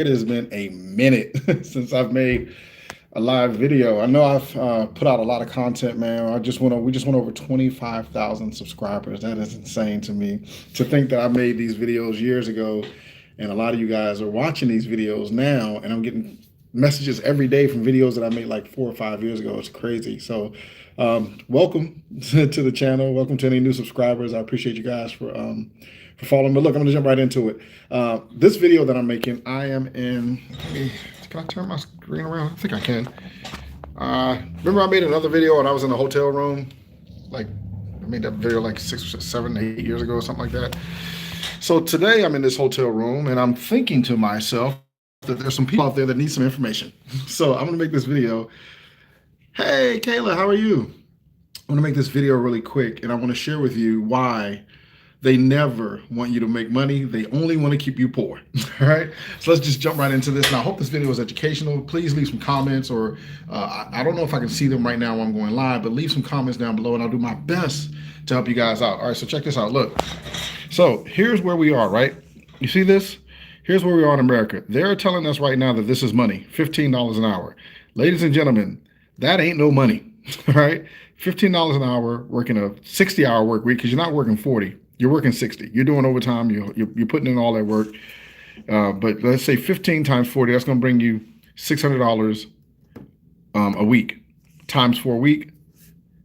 It has been a minute since I've made a live video. I know I've put out a lot of content, man. We just went over 25,000 subscribers. That is insane to me. To think that I made these videos years ago, and a lot of you guys are watching these videos now, and I'm getting messages every day from videos that I made like 4 or 5 years ago. It's crazy. So, welcome to the channel. Welcome to any new subscribers. I appreciate you guys for following. But look, I'm gonna jump right into it. This video that I'm making, I am in. Can I turn my screen around? I think I can. Remember I made another video and I was in a hotel room? Like, I made that video like 6, 7, 8 years ago or something like that. So today I'm in this hotel room and I'm thinking to myself that there's some people out there that need some information. So I'm gonna make this video. Hey, Kayla, how are you? I'm gonna make this video really quick and I wanna share with you why they never want you to make money. They only want to keep you poor. All right. So let's just jump right into this. And I hope this video is educational. Please leave some comments, or I don't know if I can see them right now while I'm going live, but leave some comments down below and I'll do my best to help you guys out. All right. So check this out. Look. So here's where we are, right? You see this? Here's where we are in America. They're telling us right now that this is money, $15 an hour. Ladies and gentlemen, that ain't no money. All right. $15 an hour working a 60-hour work week, because you're not working 40. You're working 60. You're doing overtime. You're putting in all that work. But let's say 15 times 40, that's going to bring you $600 a week times 4 week.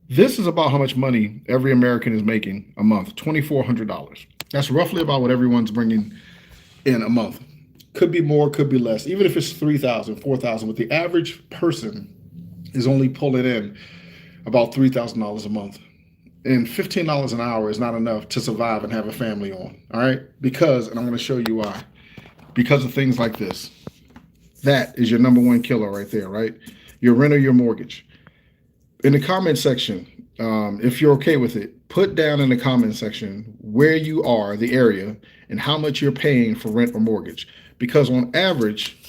This is about how much money every American is making a month, $2,400. That's roughly about what everyone's bringing in a month. Could be more, could be less. Even if it's 3,000, 4,000, but the average person is only pulling in about $3,000 a month. And $15 an hour is not enough to survive and have a family on, all right? Because, and I'm going to show you why, because of things like this. That is your number one killer right there, right? Your rent or your mortgage. In the comment section, if you're okay with it, put down in the comment section where you are, the area, and how much you're paying for rent or mortgage. Because on average,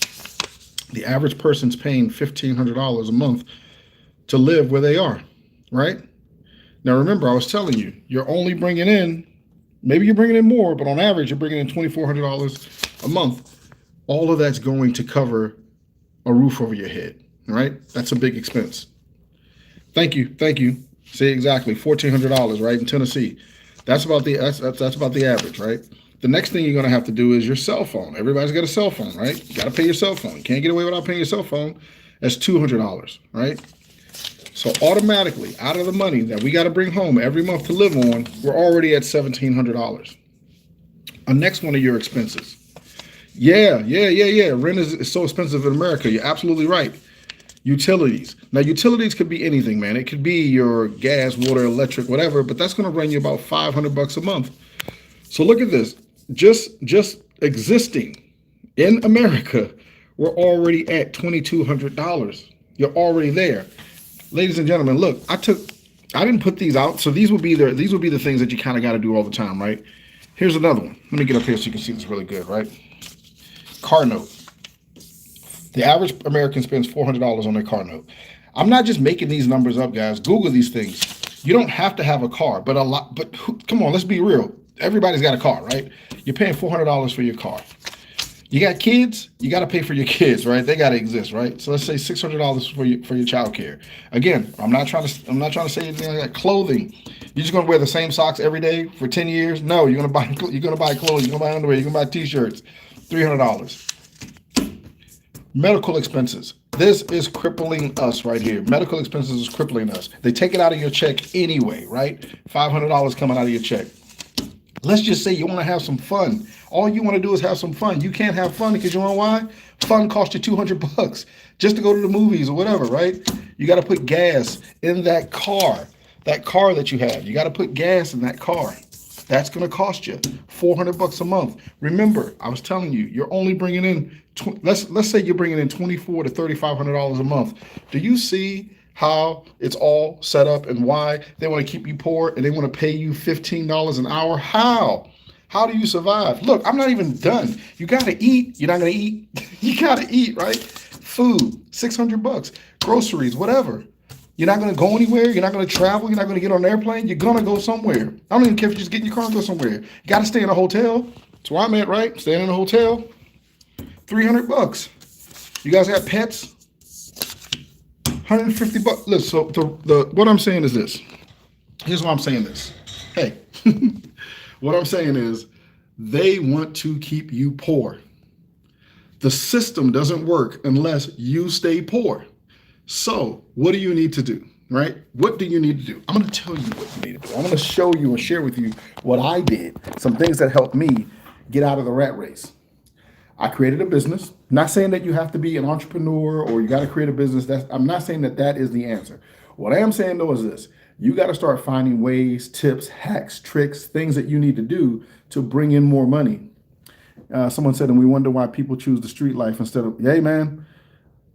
the average person's paying $1,500 a month to live where they are, right? Now, remember, I was telling you, you're only bringing in, maybe you're bringing in more, but on average, you're bringing in $2,400 a month. All of that's going to cover a roof over your head, right? That's a big expense. Thank you. Thank you. See, exactly, $1,400, right, in Tennessee. That's about the average, right? The next thing you're going to have to do is your cell phone. Everybody's got a cell phone, right? You got to pay your cell phone. You can't get away without paying your cell phone. That's $200, right? So automatically, out of the money that we got to bring home every month to live on, we're already at $1,700. Our next one of your expenses. Yeah. Rent is so expensive in America. You're absolutely right. Utilities. Now, utilities could be anything, man. It could be your gas, water, electric, whatever, but that's going to run you about $500 a month. So look at this. Just existing in America, we're already at $2,200. You're already there. Ladies and gentlemen, look, I didn't put these out, so these will be the things that you kind of got to do all the time, right? Here's another one. Let me get up here so you can see this really good, right? Car note. The average American spends $400 on their car note. I'm not just making these numbers up, guys. Google these things. You don't have to have a car, but come on, let's be real. Everybody's got a car, right? You're paying $400 for your car. You got kids, you got to pay for your kids, right? They got to exist, right? So let's say $600 for your child care. Again, I'm not trying to say anything like that. Clothing. You're just going to wear the same socks every day for 10 years? No, you're going to buy clothes, you're going to buy underwear, you're going to buy t-shirts. $300. Medical expenses. This is crippling us right here. Medical expenses is crippling us. They take it out of your check anyway, right? $500 coming out of your check. Let's just say you want to have some fun. All you want to do is have some fun. You can't have fun because you know why? Fun costs you $200 just to go to the movies or whatever, right? You got to put gas in that car that you have. You got to put gas in that car. That's going to cost you $400 a month. Remember, I was telling you, you're only bringing in, let's say you're bringing in $2,400 to $3,500 a month. Do you see how it's all set up and why they want to keep you poor and they want to pay you $15 an hour? How? How do you survive? Look, I'm not even done. You got to eat. You're not going to eat. You got to eat, right? Food, $600, groceries, whatever. You're not going to go anywhere. You're not going to travel. You're not going to get on an airplane. You're going to go somewhere. I don't even care if you just get in your car and go somewhere. You got to stay in a hotel. That's where I'm at, right? Staying in a hotel. $300. You guys got pets? $150. Look, so what I'm saying is this. Here's why I'm saying this. Hey, what I'm saying is they want to keep you poor. The system doesn't work unless you stay poor. So what do you need to do, right? What do you need to do? I'm going to tell you what you need to do. I'm going to show you and share with you what I did, some things that helped me get out of the rat race. I created a business. Not saying that you have to be an entrepreneur or you got to create a business. I'm not saying that that is the answer. What I am saying though is this: you got to start finding ways, tips, hacks, tricks, things that you need to do to bring in more money. Someone said, and we wonder why people choose the street life instead of, hey man,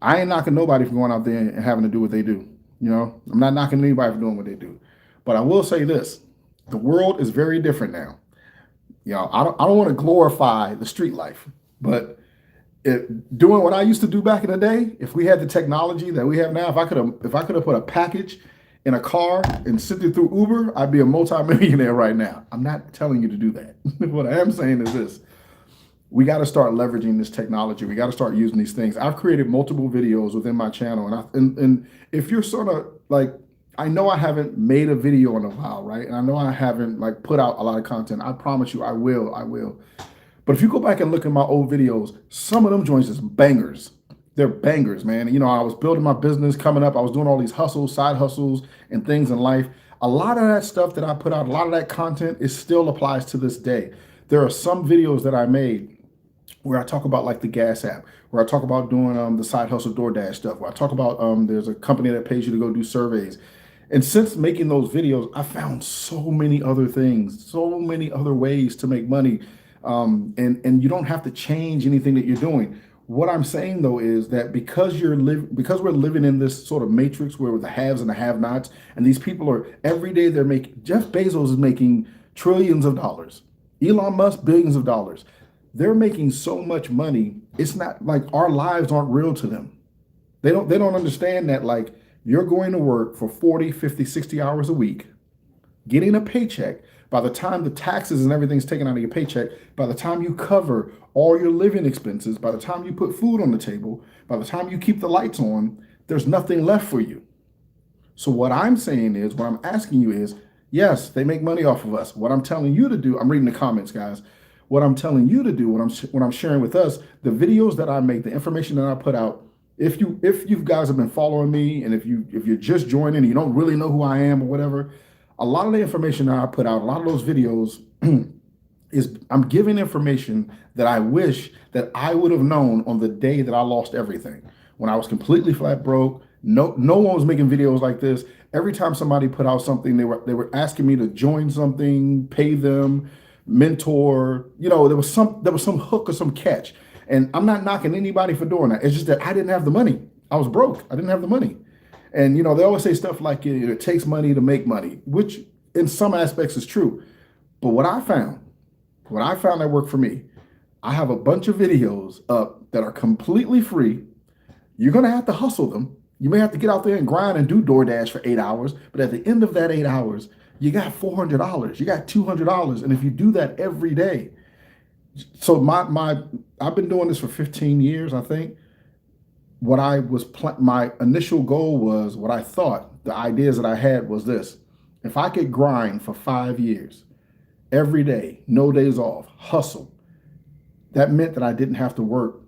I ain't knocking nobody for going out there and having to do what they do. You know, I'm not knocking anybody for doing what they do. But I will say this: the world is very different now. You know, I don't want to glorify the street life, but doing what I used to do back in the day, if we had the technology that we have now, if I could have put a package in a car and sent it through Uber, I'd be a multimillionaire right now. I'm not telling you to do that. What I am saying is this: we got to start leveraging this technology. We got to start using these things. I've created multiple videos within my channel, and if you're sort of like, I know I haven't made a video in a while, right? And I know I haven't like put out a lot of content. I promise you, I will. But if you go back and look at my old videos, some of them joints is bangers. They're bangers, man. And, you know, I was building my business coming up. I was doing all these hustles, side hustles, and things in life. A lot of that stuff that I put out, a lot of that content, it still applies to this day. There are some videos that I made where I talk about like the gas app, where I talk about doing the side hustle DoorDash stuff, where I talk about there's a company that pays you to go do surveys. And since making those videos, I found so many other things, so many other ways to make money. And you don't have to change anything that you're doing. What I'm saying though is that because we're living in this sort of matrix where the haves and the have-nots, and these people are every day Jeff Bezos is making trillions of dollars, Elon Musk billions of dollars. They're making so much money. It's not like our lives aren't real to them. They don't understand that, like, you're going to work for 40, 50, 60 hours a week, getting a paycheck. By the time the taxes and everything's taken out of your paycheck, by the time you cover all your living expenses, by the time you put food on the table, by the time you keep the lights on, there's nothing left for you. So what I'm saying is, what I'm asking you is, yes, they make money off of us. What I'm telling you to do, I'm reading the comments, guys. What I'm telling you to do, what I'm sharing with us, the videos that I make, the information that I put out, if you guys have been following me, and if you're just joining and you don't really know who I am or whatever, a lot of the information that I put out, a lot of those videos is I'm giving information that I wish that I would have known on the day that I lost everything. When I was completely flat broke, no one was making videos like this. Every time somebody put out something, they were asking me to join something, pay them, mentor. You know, there was some hook or some catch. And I'm not knocking anybody for doing that. It's just that I didn't have the money. I was broke. I didn't have the money. And, you know, they always say stuff like, you know, it takes money to make money, which in some aspects is true. But what I found that worked for me, I have a bunch of videos up that are completely free. You're going to have to hustle them. You may have to get out there and grind and do DoorDash for 8 hours. But at the end of that 8 hours, you got $400. You got $200. And if you do that every day, so I've been doing this for 15 years, I think. What my initial goal was, what I thought, the ideas that I had was this: if I could grind for 5 years, every day, no days off, hustle, that meant that I didn't have to work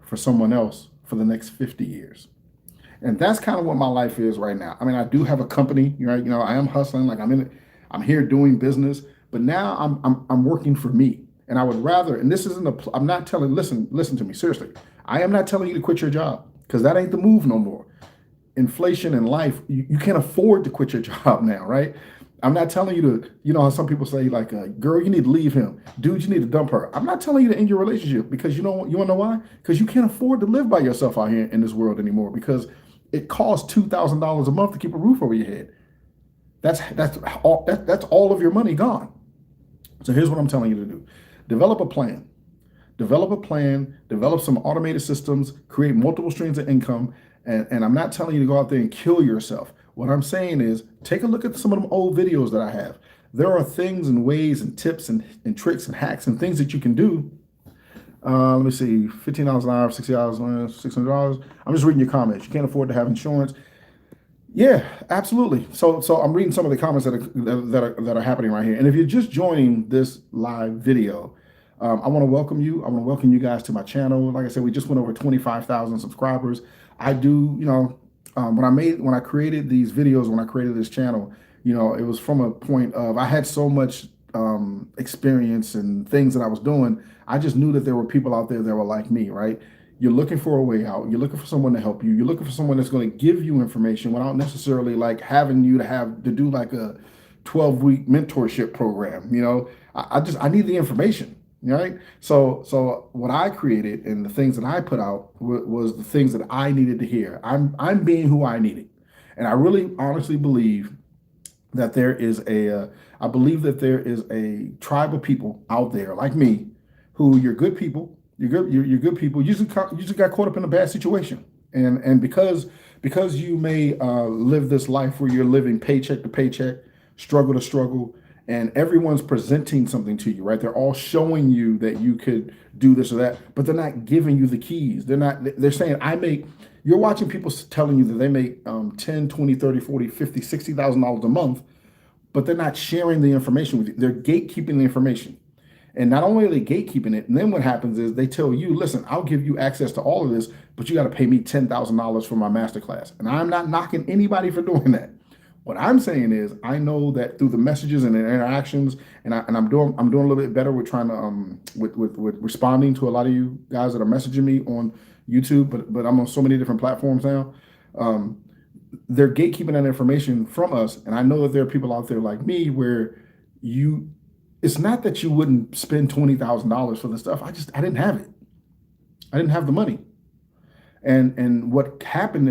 for someone else for the next 50 years. And that's kind of what my life is right now. I mean, I do have a company, right? You know, I am hustling, like I'm here doing business, but now I'm working for me. And I would rather, and this isn't I'm not telling, listen to me, seriously. I am not telling you to quit your job, because that ain't the move no more. Inflation in life, you can't afford to quit your job now, right? I'm not telling you to, you know how some people say, like, girl, you need to leave him. Dude, you need to dump her. I'm not telling you to end your relationship, because you want to know why? Because you can't afford to live by yourself out here in this world anymore, because it costs $2,000 a month to keep a roof over your head. That's all of your money gone. So here's what I'm telling you to do. Develop a plan. Develop some automated systems, create multiple streams of income. And I'm not telling you to go out there and kill yourself. What I'm saying is, take a look at some of them old videos that I have. There are things and ways and tips and tricks and hacks and things that you can do Let me see, $15 an hour, $60, $600. I'm just reading your comments. You can't afford to have insurance. Yeah, absolutely. So I'm reading some of the comments that are happening right here. And if you're just joining this live video, I want to welcome you. I want to welcome you guys to my channel. Like I said, we just went over 25,000 subscribers. I do, when I created these videos, when I created this channel, it was from a point of I had so much experience and things that I was doing. I just knew that there were people out there that were like me, right? You're looking for a way out. You're looking for someone to help you. You're looking for someone that's going to give you information without necessarily like having you to do like a 12-week mentorship program. I need the information, right? So what I created and the things that I put out was the things that I needed to hear. I'm being who I needed, and I really honestly believe that I believe that there is a tribe of people out there like me, who you're good people, you're good people. You just got caught up in a bad situation, and because you may live this life where you're living paycheck to paycheck, struggle to struggle, and everyone's presenting something to you, right? They're all showing you that you could do this or that, but they're not giving you the keys. They're saying, you're watching people telling you that they make 10, 20, 30, 40, 50, $60,000 a month, but they're not sharing the information with you. They're gatekeeping the information. And not only are they gatekeeping it, and then what happens is they tell you, listen, I'll give you access to all of this, but you got to pay me $10,000 for my masterclass. And I'm not knocking anybody for doing that. What I'm saying is, I know that through the messages and the interactions, and I'm doing a little bit better with trying to with responding to a lot of you guys that are messaging me on YouTube, but I'm on so many different platforms now. They're gatekeeping that information from us, and I know that there are people out there like me where it's not that you wouldn't spend $20,000 for this stuff. I didn't have it. I didn't have the money. And what was happening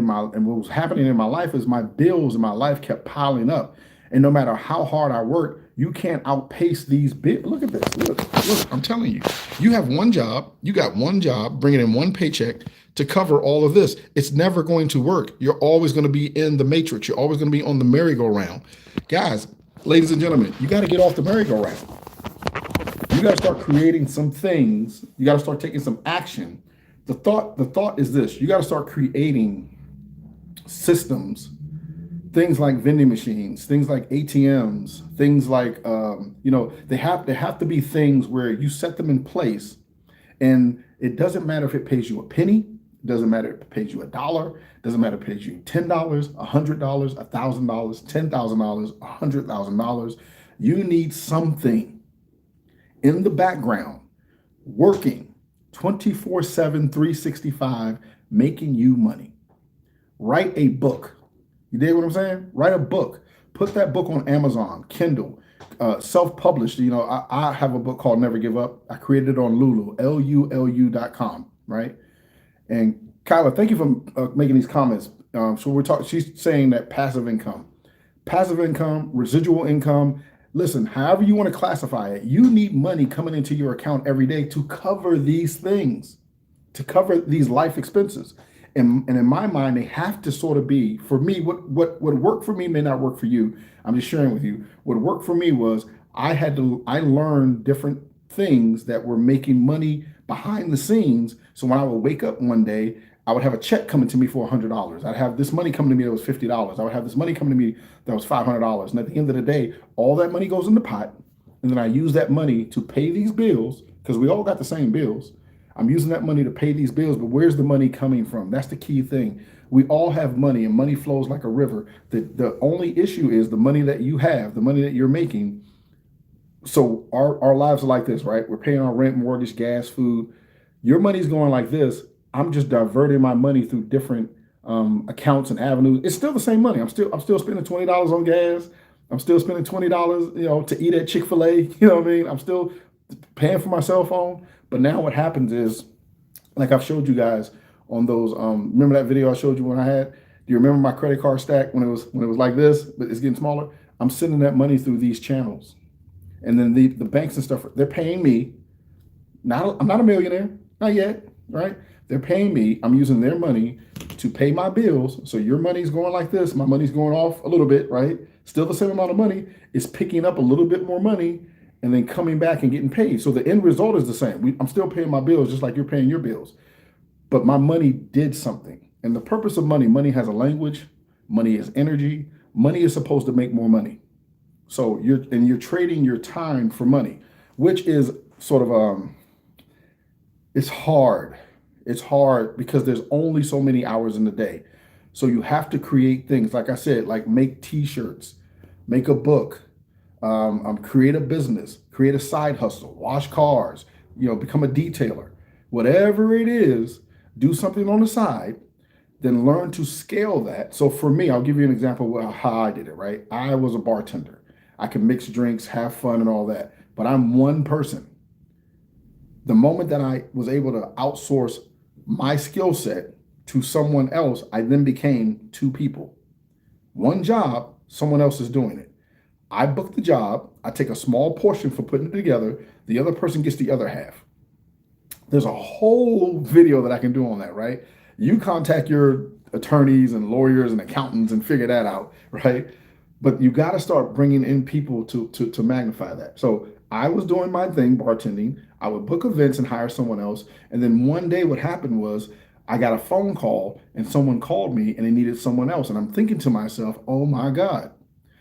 in my life is my bills in my life kept piling up. And no matter how hard I work, you can't outpace these bills. Look at this. Look, I'm telling you, you have one job, you got one job, bringing in one paycheck to cover all of this. It's never going to work. You're always going to be in the matrix. You're always going to be on the merry-go-round. Guys, ladies and gentlemen, you got to get off the merry-go-round. You got to start creating some things. You got to start taking some action. The thought is this: you got to start creating systems, things like vending machines, things like ATMs, things like they have to be things where you set them in place, and it doesn't matter if it pays you a penny, it doesn't matter if it pays you $1, it doesn't matter if it pays you $10, $100, $1,000, $10,000, $100,000. You need something in the background working 24/7, 365, making you money. Write a book. You dig what I'm saying? Write a book. Put that book on Amazon, Kindle, self-published. I have a book called Never Give Up. I created it on Lulu, LULU.com, right? And Kyla, thank you for making these comments. She's saying that passive income, residual income. Listen, however you want to classify it, you need money coming into your account every day to cover these things, to cover these life expenses. And in my mind, they have to sort of be, for me, what worked for me may not work for you. I'm just sharing with you. What worked for me was I learned different things that were making money behind the scenes. So when I would wake up one day, I would have a check coming to me for $100. I'd have this money coming to me that was $50. I would have this money coming to me that was $500. And at the end of the day, all that money goes in the pot. And then I use that money to pay these bills, because we all got the same bills. I'm using that money to pay these bills, but where's the money coming from? That's the key thing. We all have money, and money flows like a river. The only issue is the money that you have, the money that you're making. So our lives are like this, right? We're paying our rent, mortgage, gas, food. Your money's going like this. I'm just diverting my money through different accounts and avenues. It's still the same money. I'm still spending $20 on gas. I'm still spending $20, to eat at Chick-fil-A. You know what I mean? I'm still paying for my cell phone. But now what happens is, like I've showed you guys on those. Remember that video I showed you when I had? Do you remember my credit card stack when it was like this, but it's getting smaller? I'm sending that money through these channels, and then the banks and stuff, they're paying me. I'm not a millionaire, not yet, right? They're paying me. I'm using their money to pay my bills. So your money's going like this. My money's going off a little bit, right? Still the same amount of money. It's picking up a little bit more money. and then coming back and getting paid. So the end result is the same. I'm still paying my bills just like you're paying your bills. But my money did something. And the purpose of money, money has a language, money is energy, money is supposed to make more money. So you're trading your time for money, which is sort of it's hard. It's hard because there's only so many hours in the day. So you have to create things, like I said, like make t-shirts, make a book, create a business, create a side hustle, wash cars, become a detailer, whatever it is, do something on the side, then learn to scale that. So for me, I'll give you an example of how I did it, right? I was a bartender. I can mix drinks, have fun and all that, but I'm one person. The moment that I was able to outsource my skill set to someone else, I then became two people. One job, someone else is doing it. I book the job, I take a small portion for putting it together, the other person gets the other half. There's a whole video that I can do on that, right? You contact your attorneys and lawyers and accountants and figure that out, right? But you got to start bringing in people to magnify that. So I was doing my thing, bartending. I would book events and hire someone else. And then one day what happened was I got a phone call and someone called me and they needed someone else. And I'm thinking to myself, oh my God,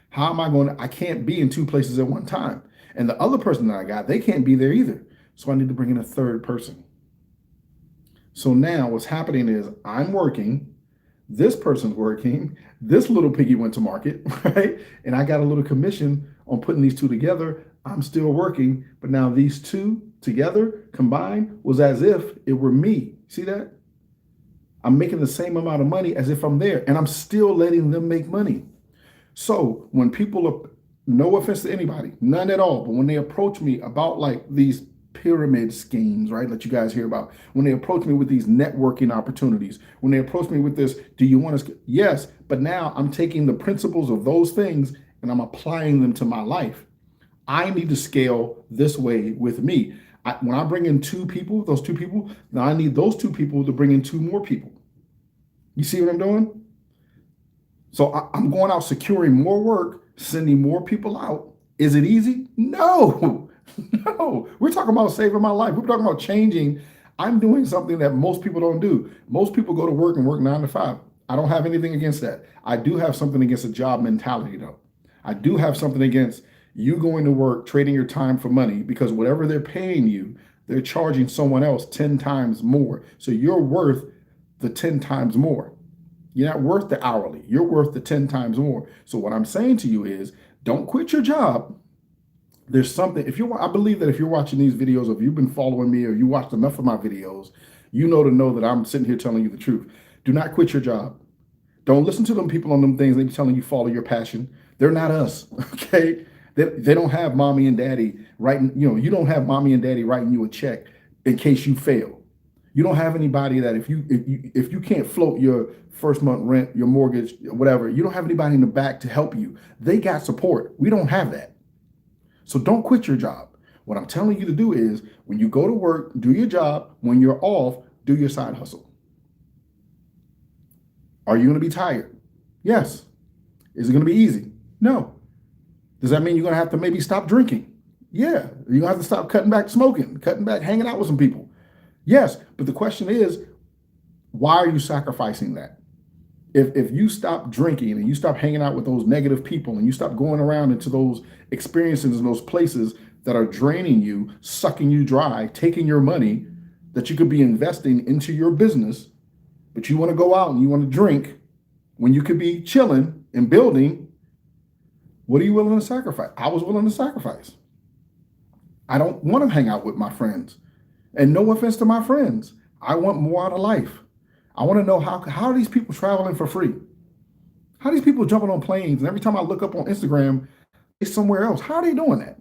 how am I going to, I can't be in two places at one time. And the other person that I got, they can't be there either. So I need to bring in a third person. So now what's happening is I'm working, this person's working, this little piggy went to market, right? And I got a little commission on putting these two together. I'm still working, but now these two together combined was as if it were me. See that? I'm making the same amount of money as if I'm there, and I'm still letting them make money. So when people are, no offense to anybody, none at all, but when they approach me about like these pyramid schemes, right, that you guys hear about, when they approach me with these networking opportunities, when they approach me with this, do you want to, yes, but now I'm taking the principles of those things and I'm applying them to my life. I need to scale this way with me. When I bring in two people, those two people, now I need those two people to bring in two more people. You see what I'm doing? So I'm going out securing more work, sending more people out. Is it easy? No, no. We're talking about saving my life. We're talking about changing. I'm doing something that most people don't do. Most people go to work and work 9 to 5. I don't have anything against that. I do have something against a job mentality though. I do have something against you going to work, trading your time for money, because whatever they're paying you, they're charging someone else 10 times more. So you're worth the 10 times more. You're not worth the hourly. You're worth the 10 times more. So what I'm saying to you is don't quit your job. There's something, I believe that if you're watching these videos, or if you've been following me or you watched enough of my videos, you know that I'm sitting here telling you the truth. Do not quit your job. Don't listen to them people on them things. They be telling you follow your passion. They're not us, okay? They don't have mommy and daddy writing, you don't have mommy and daddy writing you a check in case you fail. You don't have anybody that if you can't float your first month rent, your mortgage, whatever, you don't have anybody in the back to help you. They got support. We don't have that. So don't quit your job. What I'm telling you to do is when you go to work, do your job. When you're off, do your side hustle. Are you going to be tired? Yes. Is it going to be easy? No. Does that mean you're going to have to maybe stop drinking? Yeah. You're going to have to stop cutting back smoking, cutting back hanging out with some people. Yes. But the question is, why are you sacrificing that? If you stop drinking and you stop hanging out with those negative people and you stop going around into those experiences and those places that are draining you, sucking you dry, taking your money that you could be investing into your business, but you want to go out and you want to drink when you could be chilling and building, what are you willing to sacrifice? I was willing to sacrifice. I don't want to hang out with my friends. And no offense to my friends. I want more out of life. I want to know how are these people traveling for free? How are these people jumping on planes? And every time I look up on Instagram, it's somewhere else. How are they doing that?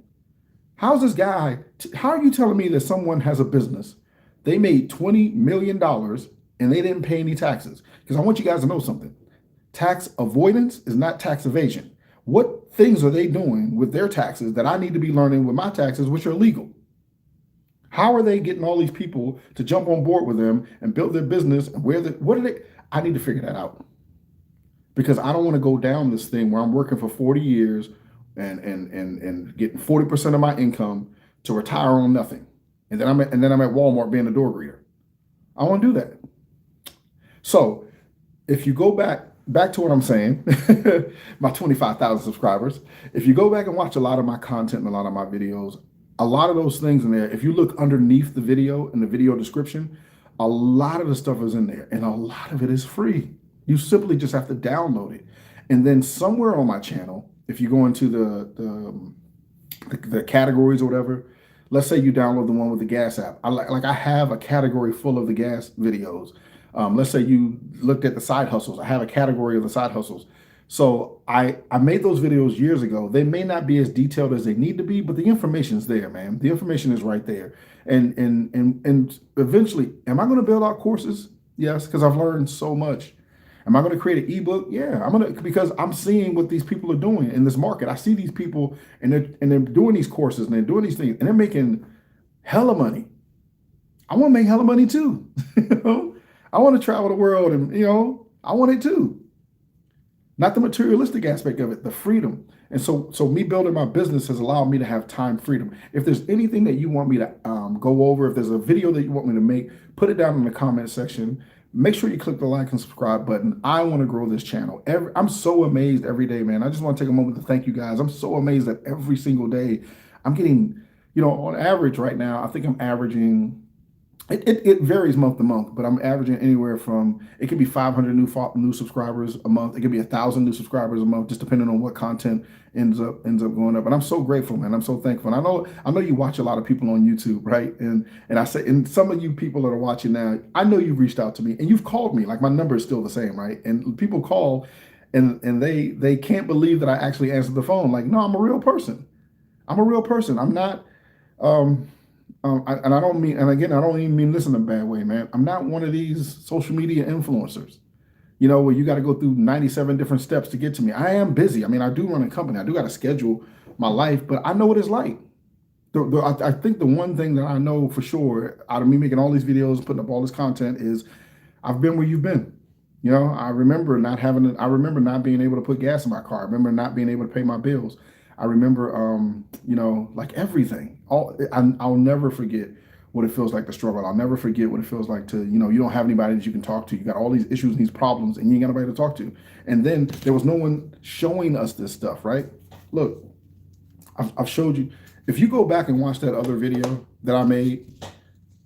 How's this guy? How are you telling me that someone has a business? They made $20 million and they didn't pay any taxes. Because I want you guys to know something. Tax avoidance is not tax evasion. What things are they doing with their taxes that I need to be learning with my taxes, which are legal? How are they getting all these people to jump on board with them and build their business? And what are they? I need to figure that out because I don't want to go down this thing where I'm working for 40 years and getting 40% of my income to retire on nothing. And then I'm at Walmart being a door greeter. I want to do that. So if you go back to what I'm saying, my 25,000 subscribers, if you go back and watch a lot of my content and a lot of my videos, a lot of those things in there, if you look underneath the video in the video description, a lot of the stuff is in there and a lot of it is free. You simply just have to download it. And then somewhere on my channel, if you go into the categories or whatever, let's say you download the one with the gas app. I have a category full of the gas videos. Let's say you looked at the side hustles. I have a category of the side hustles. So I made those videos years ago. They may not be as detailed as they need to be, but the information's there, man. The information is right there. And eventually, am I going to build out courses? Yes, because I've learned so much. Am I going to create an ebook? Yeah, I'm going to, because I'm seeing what these people are doing in this market. I see these people and they're doing these courses and they're doing these things and they're making hella money. I want to make hella money too. You know? I want to travel the world and, I want it too. Not the materialistic aspect of it, the freedom. And so me building my business has allowed me to have time freedom. If there's anything that you want me to go over, if there's a video that you want me to make, put it down in the comment section. Make sure you click the like and subscribe button. I want to grow this channel. I'm so amazed every day, man. I just want to take a moment to thank you guys. I'm so amazed that every single day I'm getting, on average right now, I think I'm averaging, it varies month to month, but I'm averaging anywhere from, it could be 500 new subscribers a month. It could be 1,000 new subscribers a month, just depending on what content ends up going up. And I'm so grateful, man. I'm so thankful. And I know you watch a lot of people on YouTube, right? And I say, and some of you people that are watching now, I know you've reached out to me and you've called me. Like my number is still the same, right? And people call and they can't believe that I actually answered the phone. Like, no, I'm a real person. I'm a real person. I'm not. I don't mean, and again, I don't even mean this in a bad way, man. I'm not one of these social media influencers, where you got to go through 97 different steps to get to me. I am busy. I mean, I do run a company. I do got to schedule my life, but I know what it's like. I think the one thing that I know for sure out of me making all these videos, putting up all this content is I've been where you've been. I remember not being able to put gas in my car. I remember not being able to pay my bills. I remember, like everything. I'll never forget what it feels like to struggle. I'll never forget what it feels like to, you don't have anybody that you can talk to. You got all these issues and these problems and you ain't got nobody to talk to. And then there was no one showing us this stuff, right? Look, I've showed you. If you go back and watch that other video that I made,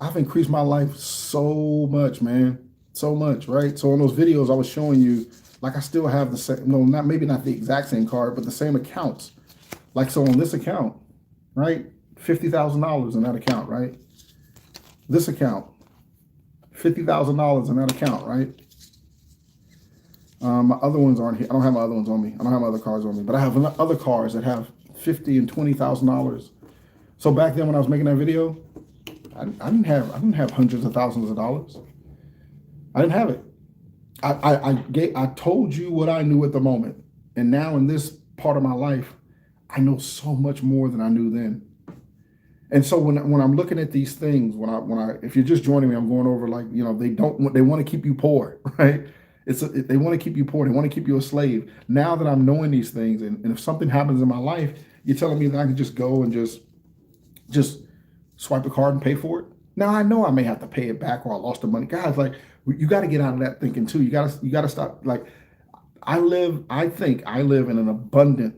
I've increased my life so much, man. So much, right? So on those videos, I was showing you, like I still have the same, maybe not the exact same card, but the same accounts. Like, so on this account, right? $50,000 in that account, right? This account, $50,000 in that account, right? My other ones aren't here. I don't have my other ones on me. I don't have my other cards on me, but I have other cards that have $50,000 and $20,000. So back then when I was making that video, I didn't have hundreds of thousands of dollars. I didn't have it. I told you what I knew at the moment, and now in this part of my life, I know so much more than I knew then. And so when I'm looking at these things, if you're just joining me, I'm going over like, they want to keep you poor, right? They want to keep you poor. They want to keep you a slave. Now that I'm knowing these things, and if something happens in my life, you're telling me that I can just go and just swipe a card and pay for it. Now I know I may have to pay it back or I lost the money. Guys, like, you got to get out of that thinking too. You got to stop. Like, I think I live in abundance.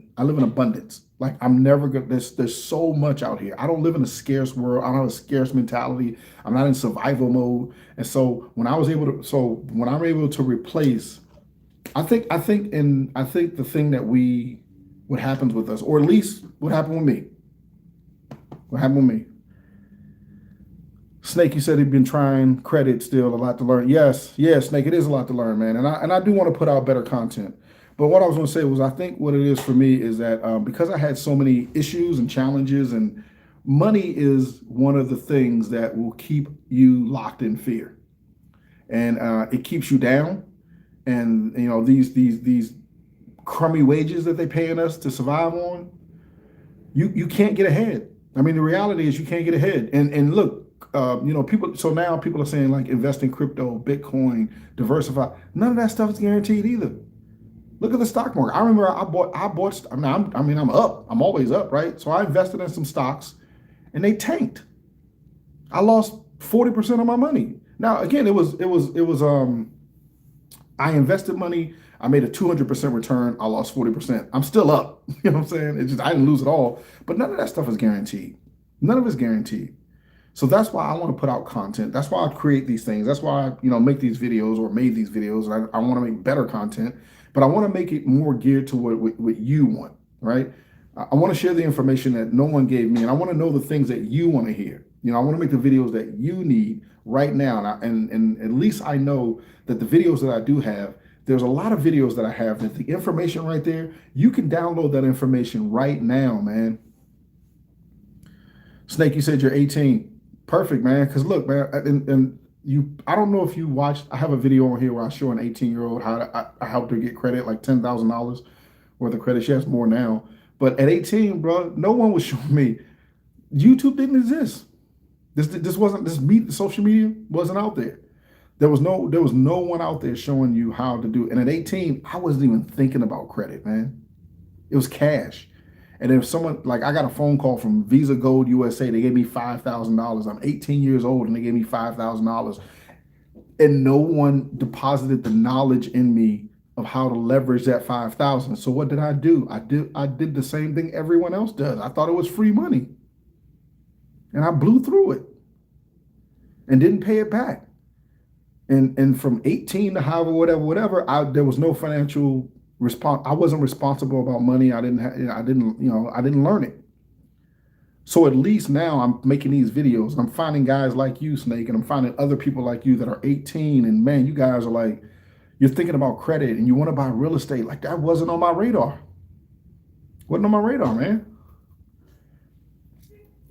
Like, I'm never good. There's so much out here. I don't live in a scarce world. I don't have a scarce mentality. I'm not in survival mode. And so when I'm able to replace, I think the thing that what happens with us, or at least what happened with me. Snake, you said he'd been trying credit, still a lot to learn. Yes, Snake, it is a lot to learn, man. And I do want to put out better content. But what I was going to say was, I think what it is for me is that because I had so many issues and challenges, and money is one of the things that will keep you locked in fear, and it keeps you down. And these crummy wages that they're paying us to survive on, you can't get ahead. I mean, the reality is you can't get ahead. And look, people. So now people are saying like invest in crypto, Bitcoin, diversify. None of that stuff is guaranteed either. Look at the stock market. I remember I bought. I'm up. I'm always up, right? So I invested in some stocks, and they tanked. I lost 40% of my money. Now again, I invested money. I made a 200% return. I lost 40%. I'm still up. You know what I'm saying? It's just I didn't lose it all. But none of that stuff is guaranteed. None of it's guaranteed. So that's why I want to put out content. That's why I create these things. That's why I, make these videos or made these videos. And I want to make better content, but I want to make it more geared to what you want, right? I want to share the information that no one gave me, and I want to know the things that you want to hear. I want to make the videos that you need right now, and at least I know that the videos that I do have, there's a lot of videos that I have that the information right there, you can download that information right now, man. Snake, you said you're 18. Perfect, man. Because look, man, I don't know if you watched. I have a video on here where I show an 18-year-old how I helped her get credit, like $10,000 worth of credit. She has more now, but at 18, bro, no one was showing me. YouTube didn't exist. This wasn't social media wasn't out there. There was no one out there showing you how to do it. And at 18, I wasn't even thinking about credit, man. It was cash. And if someone, like, I got a phone call from Visa Gold USA, they gave me $5,000. I'm 18 years old and they gave me $5,000. And no one deposited the knowledge in me of how to leverage that 5,000. So what did I do? I did the same thing everyone else does. I thought it was free money. And I blew through it and didn't pay it back. And from 18 to however, whatever, there was no financial response. I wasn't responsible about money. I didn't learn it. So at least now I'm making these videos. I'm finding guys like you, Snake, and I'm finding other people like you that are 18. And man, you guys are like, you're thinking about credit and you want to buy real estate. Like, that wasn't on my radar. Wasn't on my radar, man.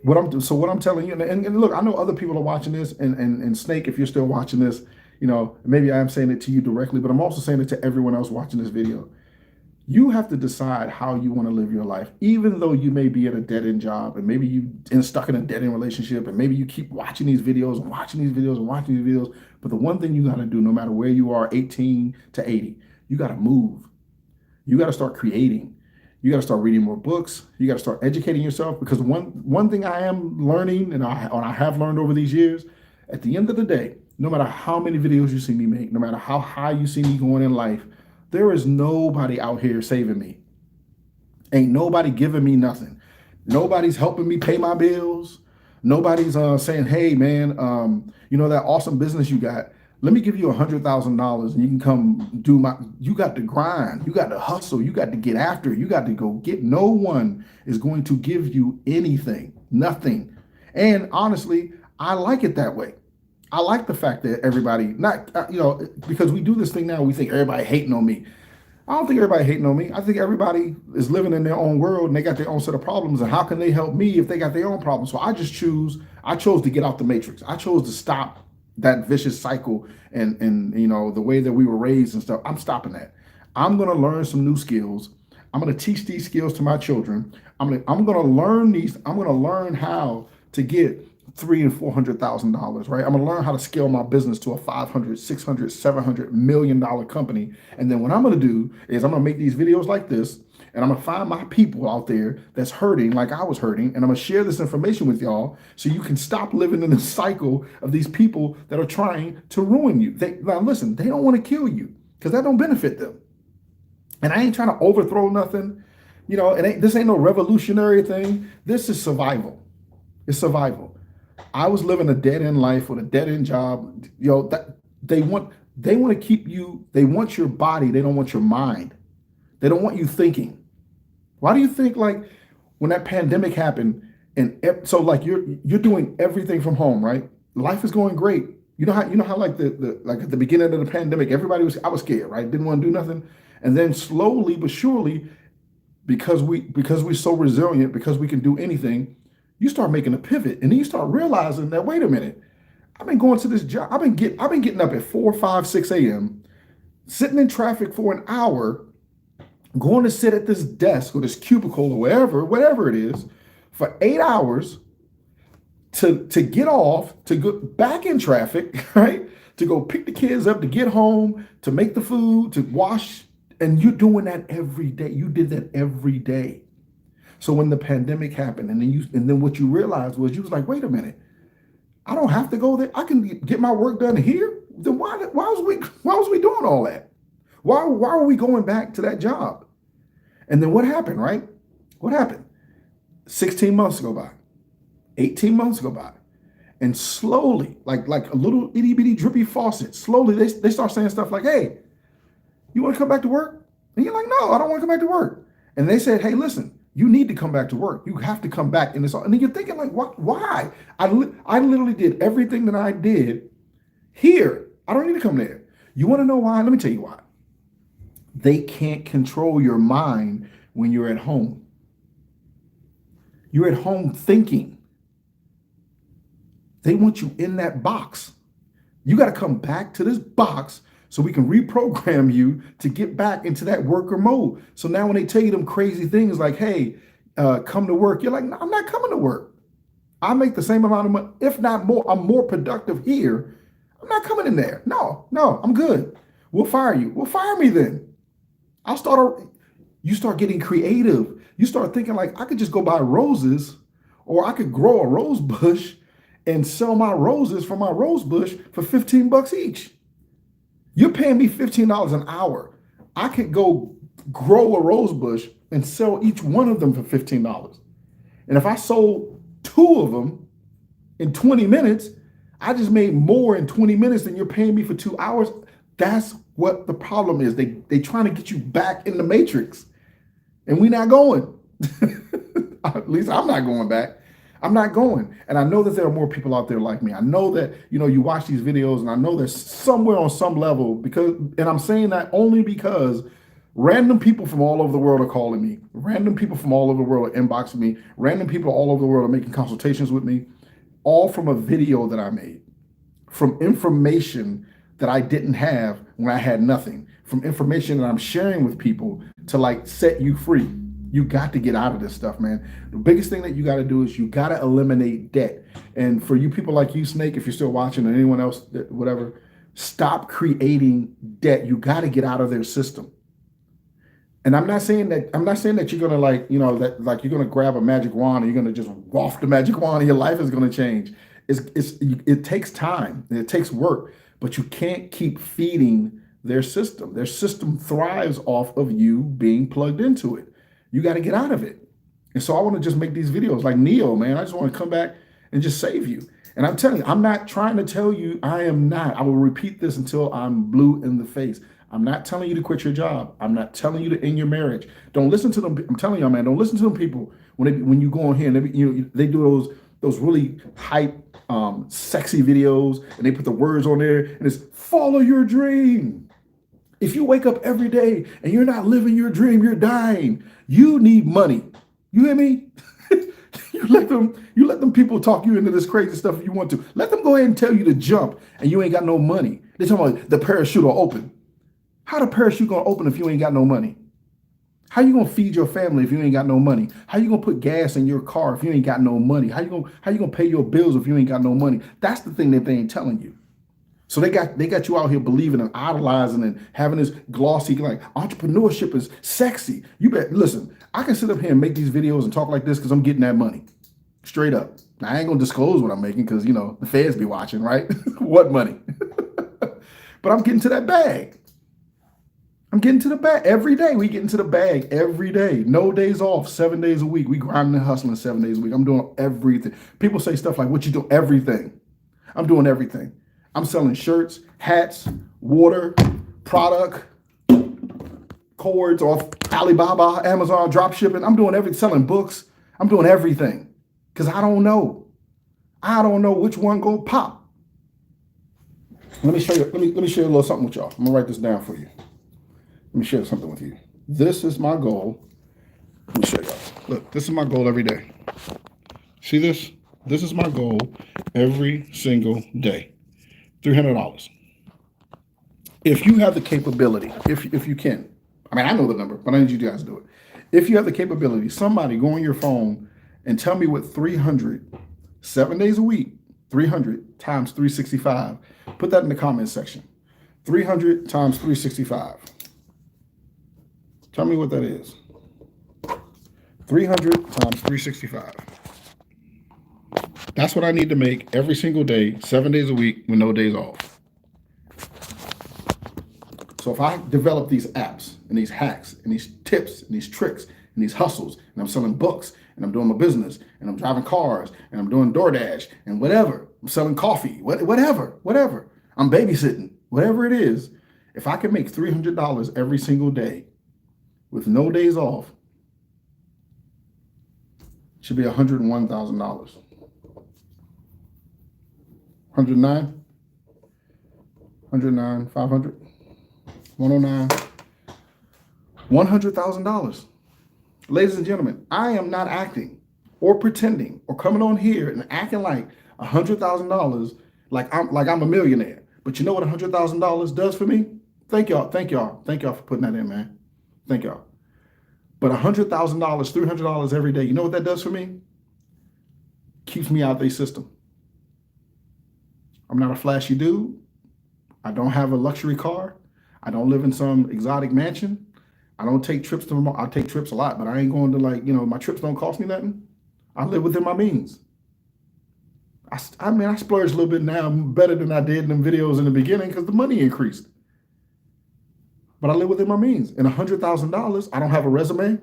What I'm telling you, and look, I know other people are watching this, and Snake, if you're still watching this, maybe I am saying it to you directly, but I'm also saying it to everyone else watching this video. You have to decide how you want to live your life, even though you may be at a dead-end job, and maybe you're stuck in a dead-end relationship, and maybe you keep watching these videos and watching these videos and watching these videos. But the one thing you got to do, no matter where you are, 18 to 80, you got to move. You got to start creating. You got to start reading more books. You got to start educating yourself, because one thing I am learning, and I have learned over these years, at the end of the day, no matter how many videos you see me make, no matter how high you see me going in life, there is nobody out here saving me. Ain't nobody giving me nothing. Nobody's helping me pay my bills. Nobody's saying, hey, man, that awesome business you got, let me give you $100,000 and you can come do you got to grind, you got to hustle, you got to get after it, you got to go get. No one is going to give you anything, nothing. And honestly, I like it that way. I like the fact that everybody, because we do this thing now, we think everybody hating on me. I don't think everybody hating on me. I think everybody is living in their own world and they got their own set of problems. And how can they help me if they got their own problems? So I chose to get out the matrix. I chose to stop that vicious cycle and the way that we were raised and stuff. I'm stopping that. I'm going to learn some new skills. I'm going to teach these skills to my children. I'm going to learn these. I'm going to learn how to get $300,000 and $400,000, right? I'm going to learn how to scale my business to a $500, $600, $700 million company. And then what I'm going to do is I'm going to make these videos like this, and I'm going to find my people out there that's hurting like I was hurting, and I'm going to share this information with y'all so you can stop living in the cycle of these people that are trying to ruin you. Now listen, they don't want to kill you because that don't benefit them. And I ain't trying to overthrow nothing. This ain't no revolutionary thing. This is survival. It's survival. I was living a dead-end life with a dead-end job. That they want to keep you. They want your body. They don't want your mind. They don't want you thinking. Why do you think, like, when that pandemic happened, and so like you're doing everything from home, right? Life is going great. You know how like like at the beginning of the pandemic, I was scared, right? Didn't want to do nothing, and then slowly but surely, because we're so resilient, because we can do anything, you start making a pivot, and then you start realizing that, wait a minute, I've been going to this job. I've been getting up at 4, 5, 6 a.m., sitting in traffic for an hour, going to sit at this desk or this cubicle or whatever it is, for 8 hours to get off, to go back in traffic, right? To go pick the kids up, to get home, to make the food, to wash And you're doing that every day. You did that every day. So when the pandemic happened, and then what you realized was you was like, wait a minute, I don't have to go there. I can get my work done here. Then why was we doing all that? Why were we going back to that job? And then what happened, right? What happened? 16 months go by, 18 months go by. And slowly, like a little itty bitty drippy faucet, slowly they start saying stuff like, hey, you want to come back to work? And you're like, no, I don't want to come back to work. And they said, hey, listen, you need to come back to work. You have to come back. And then you're thinking like, what? Why? I literally did everything that I did here. I don't need to come there. You want to know why? Let me tell you why. They can't control your mind when you're at home. You're at home thinking. They want you in that box. You got to come back to this box so we can reprogram you to get back into that worker mode. So now when they tell you them crazy things like, hey, come to work, you're like, no, I'm not coming to work. I make the same amount of money, if not more. I'm more productive here. I'm not coming in there. No, I'm good. We'll fire you. Well, fire me then. You start getting creative. You start thinking like, I could just go buy roses, or I could grow a rose bush and sell my roses from my rose bush for $15 each. You're paying me $15 an hour. I could go grow a rose bush and sell each one of them for $15. And if I sold 2 of them in 20 minutes, I just made more in 20 minutes than you're paying me for 2 hours. That's what the problem is. They trying to get you back in the matrix, and we're not going. At least I'm not going back. I'm not going. And I know that there are more people out there like me. I know that, you watch these videos, and I know there's somewhere on some level, and I'm saying that only because random people from all over the world are calling me. Random people from all over the world are inboxing me. Random people all over the world are making consultations with me, all from a video that I made, from information that I didn't have when I had nothing, from information that I'm sharing with people to set you free. You got to get out of this stuff, man. The biggest thing that you got to do is you got to eliminate debt. And for you people like you, Snake, if you're still watching, and anyone else, whatever, stop creating debt. You got to get out of their system. And I'm not saying that you're gonna you're gonna grab a magic wand and you're gonna just waft the magic wand and your life is gonna change. It takes time and it takes work, but you can't keep feeding their system. Their system thrives off of you being plugged into it. You got to get out of it. And so I want to just make these videos like Neo, man. I just want to come back and just save you. And I'm telling you, I'm not trying to tell you, I am not. I will repeat this until I'm blue in the face. I'm not telling you to quit your job. I'm not telling you to end your marriage. Don't listen to them. I'm telling you, man, don't listen to them people when you go on here and they do those really hype, sexy videos, and they put the words on there and it's follow your dream. If you wake up every day and you're not living your dream, you're dying. You need money. You hear me? You let them people talk you into this crazy stuff if you want to. Let them go ahead and tell you to jump and you ain't got no money. They're talking about the parachute will open. How the parachute gonna open if you ain't got no money? How you gonna feed your family if you ain't got no money? How you gonna put gas in your car if you ain't got no money? How you gonna pay your bills if you ain't got no money? That's the thing that they ain't telling you. So they got you out here believing and idolizing and having this glossy, like, entrepreneurship is sexy. You bet. Listen, I can sit up here and make these videos and talk like this because I'm getting that money. Straight up. Now, I ain't gonna disclose what I'm making because, the feds be watching, right? What money? But I'm getting to that bag. I'm getting to the bag every day. We get into the bag every day. No days off, 7 days a week. We grinding and hustling 7 days a week. I'm doing everything. People say stuff like, what you do? Everything. I'm doing everything. I'm selling shirts, hats, water, product, cords off Alibaba, Amazon, drop shipping. I'm doing everything, selling books. I'm doing everything because I don't know. I don't know which one gonna pop. Let me show you. Let me share a little something with y'all. I'm gonna write this down for you. Let me share something with you. This is my goal. Let me show y'all. Look, this is my goal every day. See this? This is my goal every single day. $300. If you have the capability, if you can, I know the number, but I need you guys to do it. If you have the capability, somebody go on your phone and tell me what 300, 7 days a week, 300 times 365. Put that in the comment section. 300 times 365. Tell me what that is. 300 times 365. That's what I need to make every single day, 7 days a week with no days off. So if I develop these apps and these hacks and these tips and these tricks and these hustles, and I'm selling books and I'm doing my business and I'm driving cars and I'm doing DoorDash and whatever, I'm selling coffee, whatever, I'm babysitting, whatever it is, if I can make $300 every single day with no days off, it should be $101,000. 109, 500, 109, $100,000. Ladies and gentlemen, I am not acting or pretending or coming on here and acting like $100,000 like I'm a millionaire. But you know what $100,000 does for me? Thank y'all for putting that in, man. Thank y'all. But $100,000, $300 every day, you know what that does for me? Keeps me out of their system. I'm not a flashy dude. I don't have a luxury car. I don't live in some exotic mansion. I don't take trips I take trips a lot, but I ain't going to my trips don't cost me nothing. I live within my means. I splurge a little bit now better than I did in them videos in the beginning because the money increased. But I live within my means. And $100,000, I don't have a resume.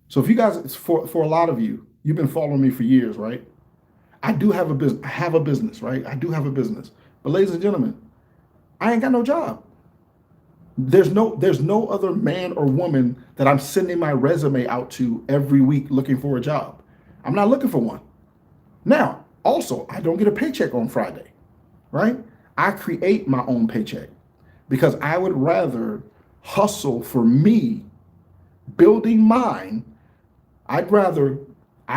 So if you guys, for a lot of you, you've been following me for years, right? I do have a business. I have a business, right? I do have a business. But ladies and gentlemen, I ain't got no job. There's no other man or woman that I'm sending my resume out to every week looking for a job. I'm not looking for one. Now, also, I don't get a paycheck on Friday, right? I create my own paycheck because I would rather hustle for me, building mine. I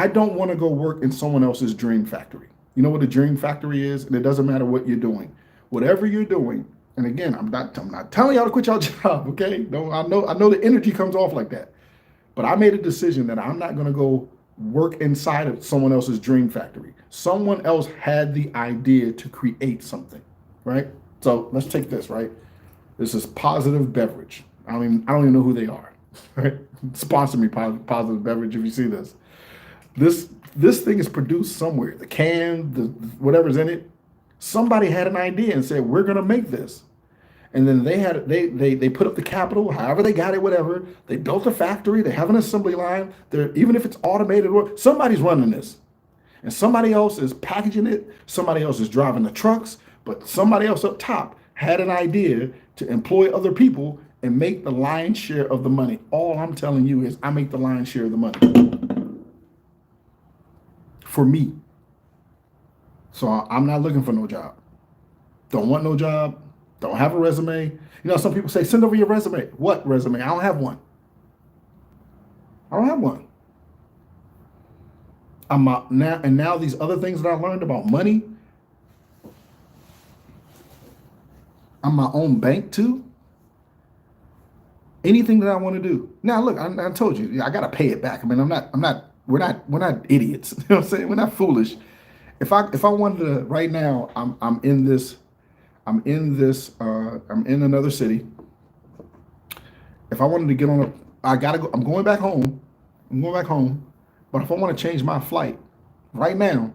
don't want to go work in someone else's dream factory. You know what a dream factory is? And it doesn't matter what you're doing. Whatever you're doing, and again, I'm not telling y'all to quit your job, okay? No, I know the energy comes off like that. But I made a decision that I'm not going to go work inside of someone else's dream factory. Someone else had the idea to create something, right? So let's take this, right? This is Positive Beverage. I don't even know who they are, right? Sponsor me, Positive Beverage, if you see this. This thing is produced somewhere. The can, whatever's in it. Somebody had an idea and said, we're going to make this. And then they put up the capital, however they got it, whatever. They built a factory. They have an assembly line. Even if it's automated, somebody's running this. And somebody else is packaging it. Somebody else is driving the trucks. But somebody else up top had an idea to employ other people and make the lion's share of the money. All I'm telling you is I make the lion's share of the money. For me. So I'm not looking for no job. Don't want no job. Don't have a resume. You know, some people say, send over your resume. What resume? I don't have one. I don't have one. Now these other things that I learned about money, I'm my own bank too. Anything that I want to do. Now look, I told you, I gotta pay it back. I mean, we're not idiots. You know what I'm saying? We're not foolish. If I wanted to right now, I'm in another city. If I wanted to get on I gotta go. I'm going back home. But if I want to change my flight right now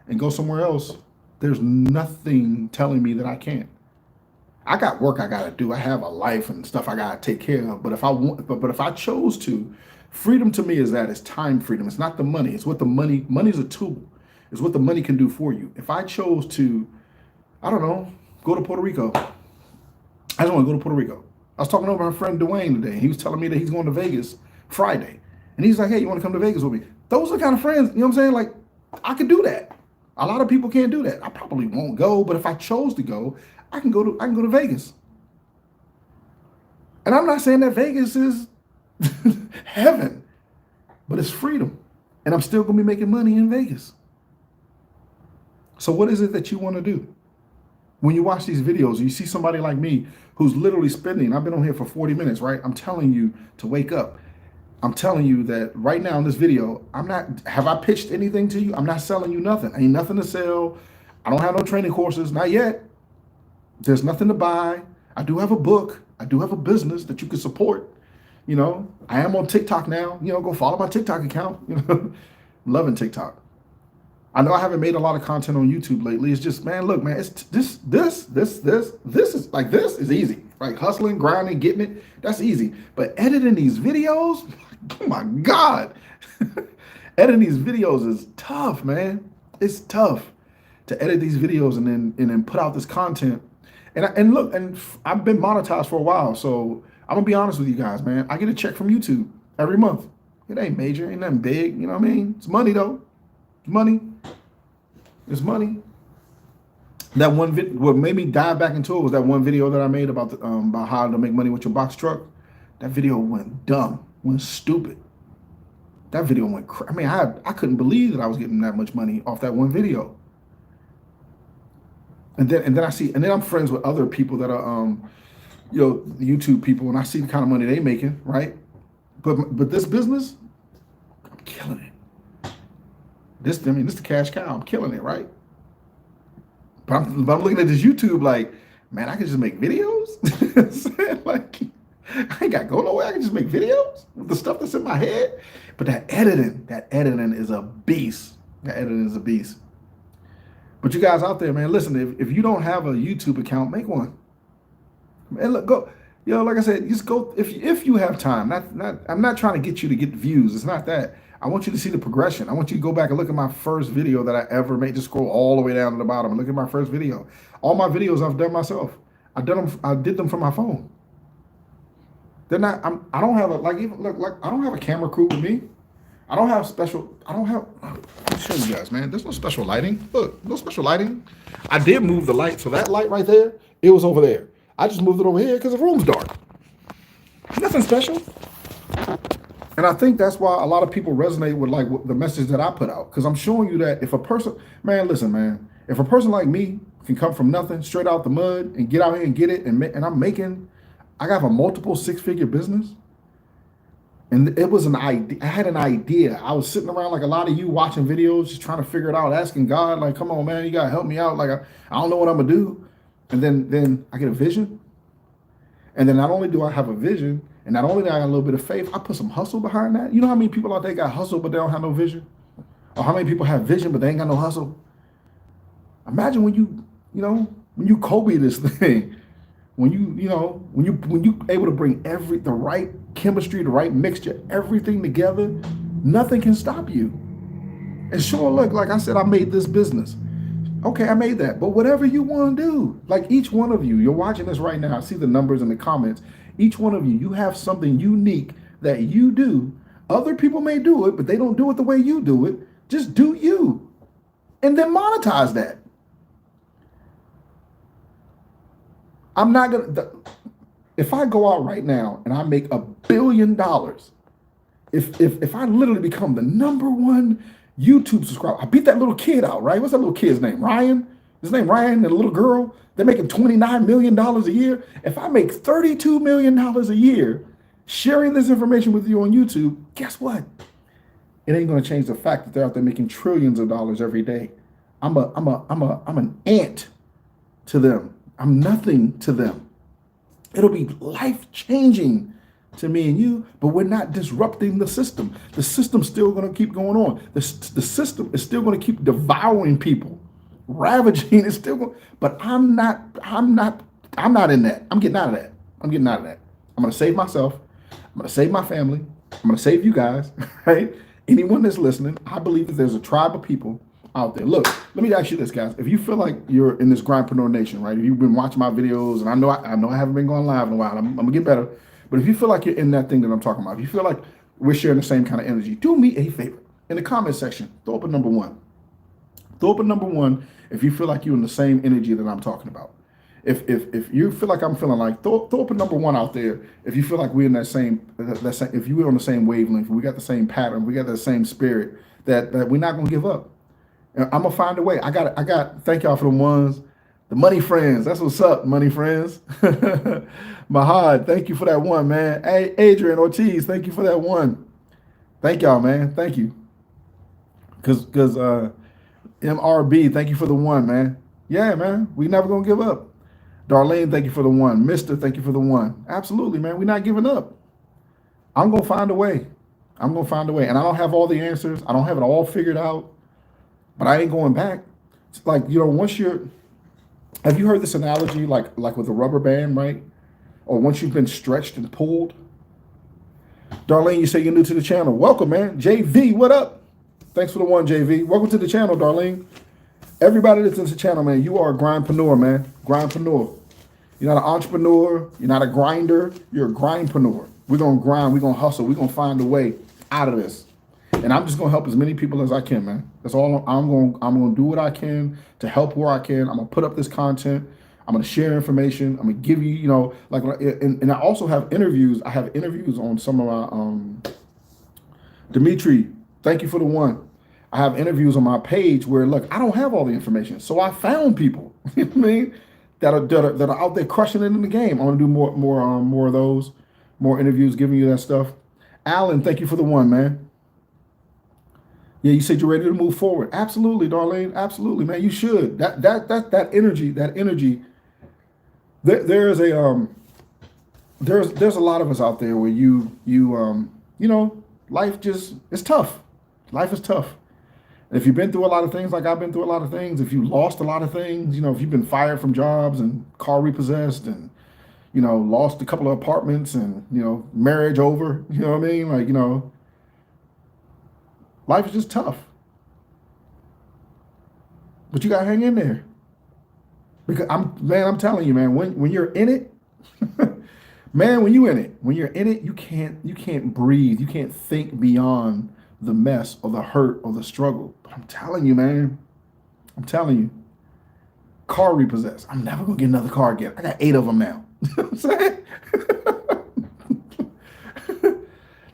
and go somewhere else, there's nothing telling me that I can't. I got work I gotta do. I have a life and stuff I gotta take care of. But if I chose to, freedom to me is time freedom. It's not the money. It's what the money's a tool. It's what the money can do for you. If I chose to, I don't know, go to Puerto Rico. I just want to go to Puerto Rico. I was talking over my friend Dwayne today. He was telling me that he's going to Vegas Friday. And he's like, hey, you want to come to Vegas with me? Those are the kind of friends, you know what I'm saying? Like, I could do that. A lot of people can't do that. I probably won't go, but if I chose to go, I can go to Vegas. And I'm not saying that Vegas is heaven, but it's freedom. And I'm still going to be making money in Vegas. So what is it that you want to do? When you watch these videos, you see somebody like me who's literally spending, I've been on here for 40 minutes, right? I'm telling you to wake up. I'm telling you that right now in this video, have I pitched anything to you? I'm not selling you nothing. Ain't nothing to sell. I don't have no training courses, not yet. There's nothing to buy. I do have a book. I do have a business that you can support. You know, I am on TikTok now. You know, go follow my TikTok account. You know, I'm loving TikTok. I know I haven't made a lot of content on YouTube lately. It's just, man, look, man, it's this is like, this is easy. Like hustling, grinding, getting it, that's easy. But editing these videos, oh my God. Editing these videos is tough, man. It's tough to edit these videos and then put out this content. And look, and I've been monetized for a while, so I'm gonna be honest with you guys, man. I get a check from YouTube every month. It ain't major, ain't nothing big, you know what I mean? It's money though. It's money. It's money. That one what made me dive back into it was that one video that I made about about how to make money with your box truck. That video went dumb, went stupid. That video went I mean, I couldn't believe that I was getting that much money off that one video. And then I see, and then I'm friends with other people that are you know, YouTube people, and I see the kind of money they making, right? But this business, I'm killing it. This is the cash cow. I'm killing it, right? But I'm looking at this YouTube like, man, I can just make videos. Like, I ain't got to go nowhere. I can just make videos with the stuff that's in my head. But that editing is a beast. That editing is a beast. But you guys out there, man, listen, if you don't have a YouTube account, make one. And look, go, you know, like I said, just go if you have time. I'm not trying to get you to get views. It's not that. I want you to see the progression. I want you to go back and look at my first video that I ever made. Just scroll all the way down to the bottom and look at my first video. All my videos I've done myself. I did them from my phone. They're not. I don't have a like I don't have a camera crew with me. I don't have special. I don't have. Let me show you guys, man. There's no special lighting. Look, no special lighting. I did move the light, so that light right there, it was over there. I just moved it over here because the room's dark. Nothing special. And I think that's why a lot of people resonate with like the message that I put out. Because I'm showing you that if a person, man, listen, man, if a person like me can come from nothing, straight out the mud, and get out here and get it, and I'm making, I got a multiple six-figure business. And it was an idea. I had an idea. I was sitting around like a lot of you watching videos, just trying to figure it out, asking God, like, come on, man, you got to help me out. Like, I don't know what I'm going to do. And then I get a vision. And then not only do I have a vision, and not only do I got a little bit of faith, I put some hustle behind that. You know how many people out there got hustle, but they don't have no vision? Or how many people have vision, but they ain't got no hustle? Imagine when you Kobe this thing, when you able to bring the right chemistry, the right mixture, everything together, nothing can stop you. And sure, look, like I said, I made this business. Okay, I made that. But whatever you want to do, like each one of you, you're watching this right now. I see the numbers in the comments. Each one of you, you have something unique that you do. Other people may do it, but they don't do it the way you do it. Just do you. And then monetize that. I'm not going to, if I go out right now and I make $1 billion, if I literally become the #1 YouTube subscriber, I beat that little kid out, right? What's that little kid's name? Ryan? His name Ryan and a little girl. They're making $29 million a year. If I make $32 million a year sharing this information with you on YouTube, guess what? It ain't going to change the fact that they're out there making trillions of dollars every day. I'm an ant to them. I'm nothing to them. It'll be life-changing to me and you, but we're not disrupting the system. The system's still going to keep going on. The system is still going to keep devouring people, ravaging. It's still going. But I'm not in that. I'm getting out of that. I'm going to save myself. I'm going to save my family. I'm going to save you guys. Right? Anyone that's listening, I believe that there's a tribe of people out there. Look, let me ask you this, guys. If you feel like you're in this grindpreneur nation, right? If you've been watching my videos, and I know I haven't been going live in a while. I'm gonna get better. But if you feel like you're in that thing that I'm talking about, if you feel like we're sharing the same kind of energy, do me a favor. In the comment section, throw up a #1. Throw up a #1 if you feel like you're in the same energy that I'm talking about. If you feel like I'm feeling like, throw up a #1 out there. If you feel like we're in that same, if you were on the same wavelength, we got the same pattern, we got the same spirit, that we're not gonna give up. I'm gonna find a way. I got. Thank y'all for the ones, the money friends. That's what's up, money friends. Mahad, thank you for that one, man. Hey, Adrian Ortiz, thank you for that one. Thank y'all, man. Thank you. Cause MRB, thank you for the one, man. Yeah, man. We never gonna give up. Darlene, thank you for the one. Mister, thank you for the one. Absolutely, man. We're not giving up. I'm going to find a way. I'm going to find a way. And I don't have all the answers. I don't have it all figured out, but I ain't going back. It's like, once have you heard this analogy, like with a rubber band, right? Or once you've been stretched and pulled? Darlene, you say you're new to the channel. Welcome, man. JV, what up? Thanks for the one, JV. Welcome to the channel, Darlene. Everybody that's in the channel, man, you are a grindpreneur, man. Grindpreneur. You're not an entrepreneur. You're not a grinder. You're a grindpreneur. We're going to grind. We're going to hustle. We're going to find a way out of this. And I'm just going to help as many people as I can, man. That's all. I'm going to do what I can to help where I can. I'm going to put up this content. I'm going to share information. I'm going to give you, and I also have interviews. I have interviews on some of my, Dimitri, thank you for the one. I have interviews on my page where, look, I don't have all the information. So I found people, you know what I mean, that are out there crushing it in the game. I want to do more of those, more interviews, giving you that stuff. Alan, thank you for the one, man. Yeah, you said you're ready to move forward. Absolutely, Darlene. Absolutely, man. You should. That energy. There's a lot of us out there where life just is tough. Life is tough. If you've been through a lot of things like I've been through a lot of things, if you lost a lot of things, if you've been fired from jobs and car repossessed and, lost a couple of apartments and, marriage over, you know what I mean? Life is just tough. But you got to hang in there. Because I'm telling you, man, when you're in it, man, when you're in it, you can't breathe. You can't think beyond the mess or the hurt or the struggle. But I'm telling you, man, car repossessed. I'm never going to get another car again. I got 8 of them now. You know what I'm saying?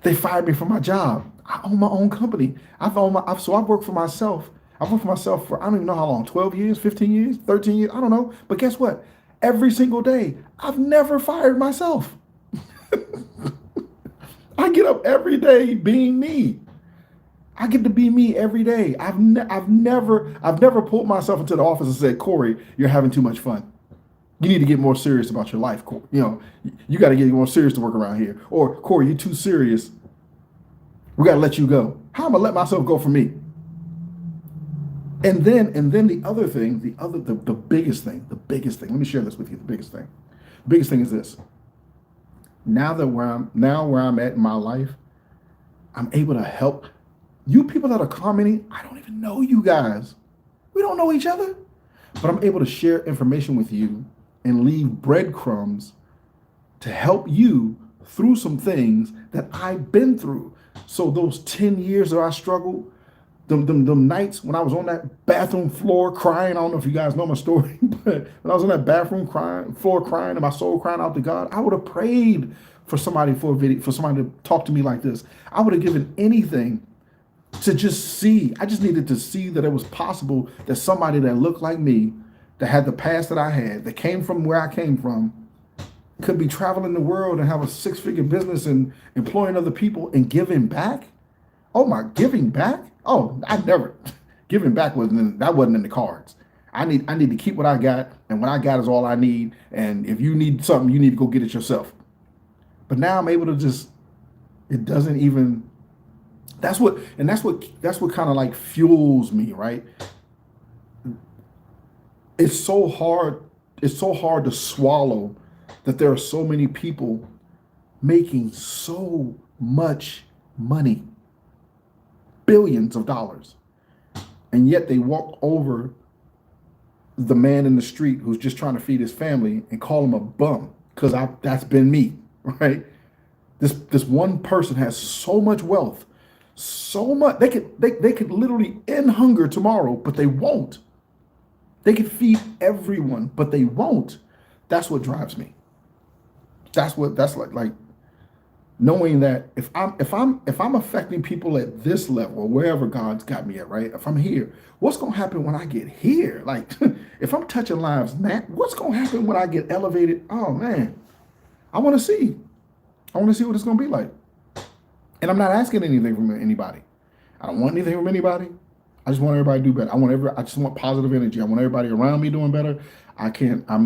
They fired me from my job. I own my own company. So I've worked for myself. I've worked for myself for, I don't even know how long, 12 years, 15 years, 13 years, I don't know. But guess what? Every single day, I've never fired myself. I get up every day being me. I get to be me every day. I've never pulled myself into the office and said, Corey, you're having too much fun. You need to get more serious about your life. You got to get more serious to work around here. Or Corey, you're too serious. We got to let you go. How am I going to let myself go for me? And then the other thing, the biggest thing, let me share this with you. The biggest thing is this. Now where I'm at in my life, I'm able to help you people that are commenting. I don't even know you guys. We don't know each other, but I'm able to share information with you and leave breadcrumbs to help you through some things that I've been through. So those 10 years that I struggled, them nights when I was on that bathroom floor crying, I don't know if you guys know my story, but when I was on that bathroom floor crying and my soul crying out to God, I would have prayed for somebody for somebody to talk to me like this. I would have given anything to just see. I just needed to see that it was possible that somebody that looked like me, that had the past that I had, that came from where I came from, could be traveling the world and have a 6-figure business and employing other people and giving back. Oh my, giving back? Oh, I never. Giving back wasn't in the cards. I need to keep what I got, and what I got is all I need. And if you need something, you need to go get it yourself. But now I'm able to just. It doesn't even. That's what kind of like fuels me, right? It's so hard. It's so hard to swallow that there are so many people making so much money. Billions of dollars, and yet they walk over the man in the street who's just trying to feed his family and call him a bum, because that's been me, right? This one person has so much wealth, so much they could literally end hunger tomorrow, but they won't. They could feed everyone, but they won't. That's what drives me. That's like. Knowing that if I'm affecting people at this level or wherever God's got me at, right? If I'm here, what's gonna happen when I get here? Like, if I'm touching lives, man, what's gonna happen when I get elevated? Oh man, I want to see what it's gonna be like. And I'm not asking anything from anybody. I don't want anything from anybody. I just want everybody to do better. I just want positive energy. I want everybody around me doing better. I can't. I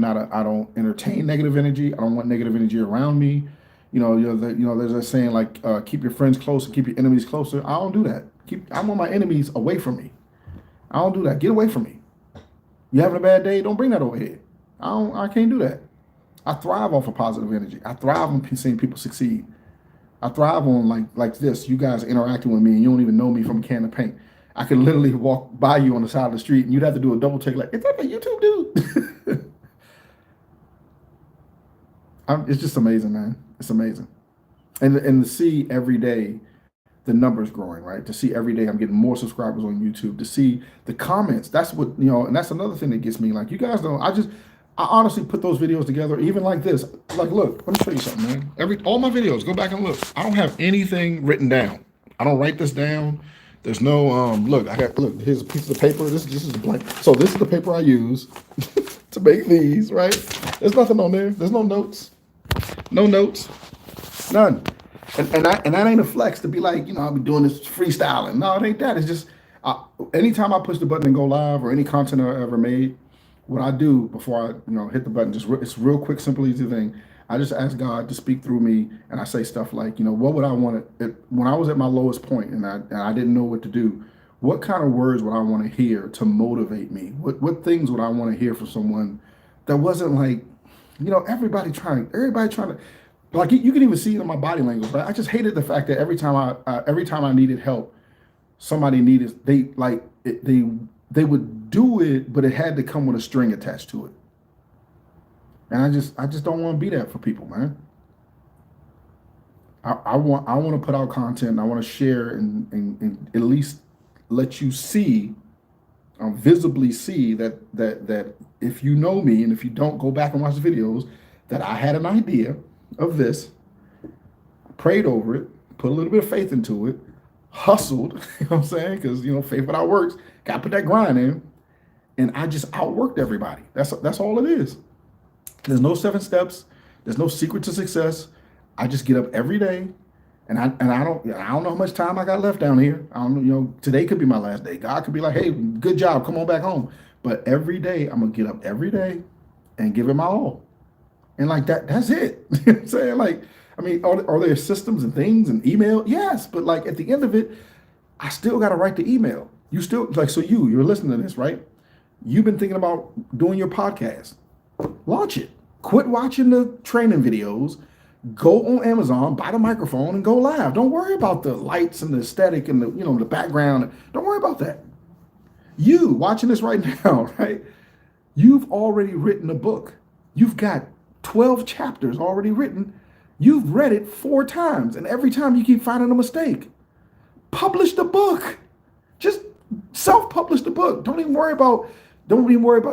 don't entertain negative energy. I don't want negative energy around me. There's a saying like, keep your friends close and keep your enemies closer. I don't do that. I want my enemies away from me. I don't do that. Get away from me. You having a bad day? Don't bring that over here. I can't do that. I thrive off of positive energy. I thrive on seeing people succeed. I thrive on like this. You guys interacting with me and you don't even know me from a can of paint. I could literally walk by you on the side of the street and you'd have to do a double take like, is that a YouTube dude? It's just amazing, man. It's amazing. And to see every day the numbers growing, right? To see every day I'm getting more subscribers on YouTube, to see the comments. That's what, and that's another thing that gets me. Like, you guys don't, I honestly put those videos together, even like this. Like, look, let me show you something, man. All my videos, go back and look. I don't have anything written down. I don't write this down. There's no, look, here's a piece of paper. This is blank. So this is the paper I use to make these, right? There's nothing on there. There's no notes. No notes. None. And that ain't a flex to be like, I'll be doing this freestyling. No, it ain't that. It's just, anytime I push the button and go live or any content I ever made, what I do before I, hit the button, it's real quick, simple, easy thing. I just ask God to speak through me, and I say stuff like, what would I want to, when I was at my lowest point and I didn't know what to do, what kind of words would I want to hear to motivate me? What things would I want to hear from someone that wasn't like, everybody trying to, like, you can even see it in my body language, but I just hated the fact that every time I needed help, somebody needed, they would do it, but it had to come with a string attached to it. And I just don't want to be that for people, man. I want to put out content, and I want to share and at least let you see, visibly see that if you know me, and if you don't, go back and watch the videos, that I had an idea of this, prayed over it, put a little bit of faith into it, hustled, you know what I'm saying? Because, faith without works, got to put that grind in, and I just outworked everybody. That's all it is. There's no 7 steps. There's no secret to success. I just get up every day, and I don't know how much time I got left down here. I don't know, today could be my last day. God could be like, hey, good job, come on back home. But every day, I'm gonna get up every day and give it my all. And like that's it. You know what I'm saying? Like, I mean, are there systems and things and email? Yes, but like at the end of it, I still gotta write the email. You still, like, so you're listening to this, right? You've been thinking about doing your podcast. Launch it. Quit watching the training videos. Go on Amazon, buy the microphone, and go live. Don't worry about the lights and the aesthetic and the background. Don't worry about that. You watching this right now, right? You've already written a book. You've got 12 chapters already written. You've read it 4 times, and every time you keep finding a mistake. Publish the book. Just self-publish the book. Don't even worry about